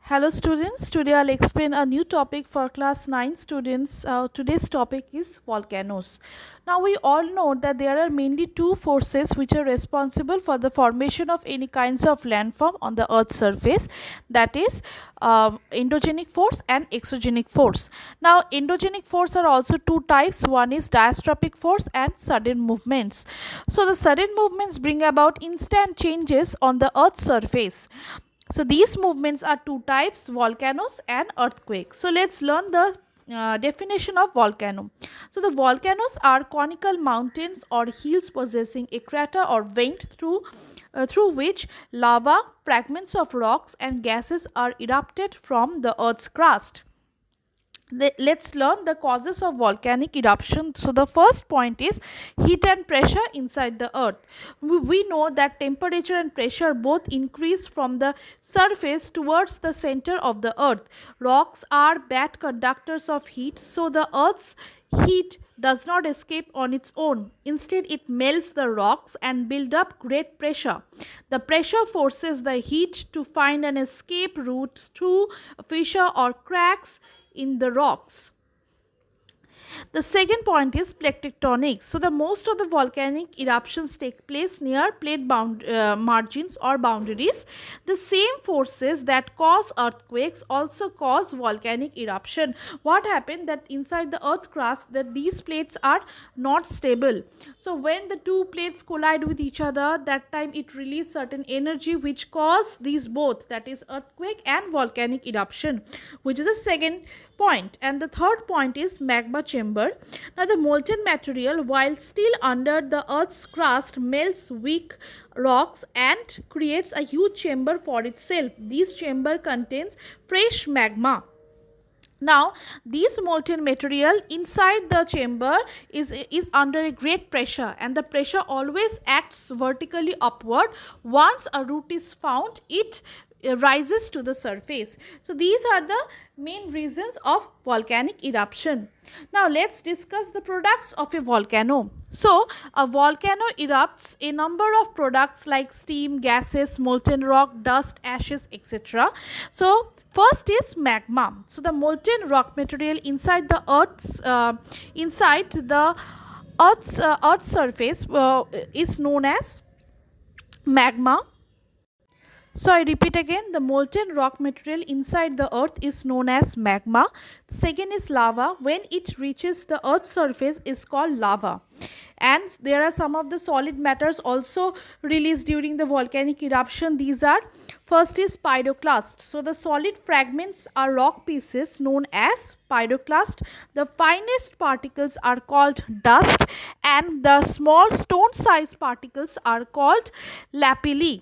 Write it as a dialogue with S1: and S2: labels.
S1: Hello students, today I'll explain a new topic for class 9 students. Today's topic is volcanoes. Now we all know that there are mainly two forces which are responsible for the formation of any kinds of landform on the earth's surface, that is endogenic force and exogenic force. Now endogenic force are also two types, one is diastrophic force and sudden movements. So the sudden movements bring about instant changes on the earth's surface. So these movements are two types, volcanoes and earthquakes. So let's learn the definition of volcano. So the volcanoes are conical mountains or hills possessing a crater or vent through which lava, fragments of rocks and gases are erupted from the earth's crust. Let's learn the causes of volcanic eruption. So the first point is heat and pressure inside the earth. We know that temperature and pressure both increase from the surface towards the center of the earth. Rocks are bad conductors of heat, so the earth's heat does not escape on its own. Instead, it melts the rocks and build up great pressure. The pressure forces the heat to find an escape route through a fissure or cracks in the rocks. The second point is plate tectonics. So the most of the volcanic eruptions take place near plate margins or boundaries. The same forces that cause earthquakes also cause volcanic eruption. What happened that inside the earth crust that these plates are not stable. So when the two plates collide with each other, that time it releases certain energy which cause these both, that is earthquake and volcanic eruption, which is the second point. And the third point is magma chamber. Now the molten material, while still under the earth's crust, melts weak rocks and creates a huge chamber for itself. This chamber contains fresh magma. Now this molten material inside the chamber is under a great pressure, and the pressure always acts vertically upward. Once a route is found, it rises to the surface. So these are the main reasons of volcanic eruption. Now let's discuss the products of a volcano. So a volcano erupts a number of products like steam, gases, molten rock, dust, ashes, etc. So first is magma. So the molten rock material inside the earth's surface is known as magma. So I repeat again, the molten rock material inside the earth is known as magma. Second is lava. When it reaches the earth's surface is called lava. And there are some of the solid matters also released during the volcanic eruption. These are, first is pyroclast. So the solid fragments are rock pieces known as pyroclast. The finest particles are called dust, and the small stone sized particles are called lapilli.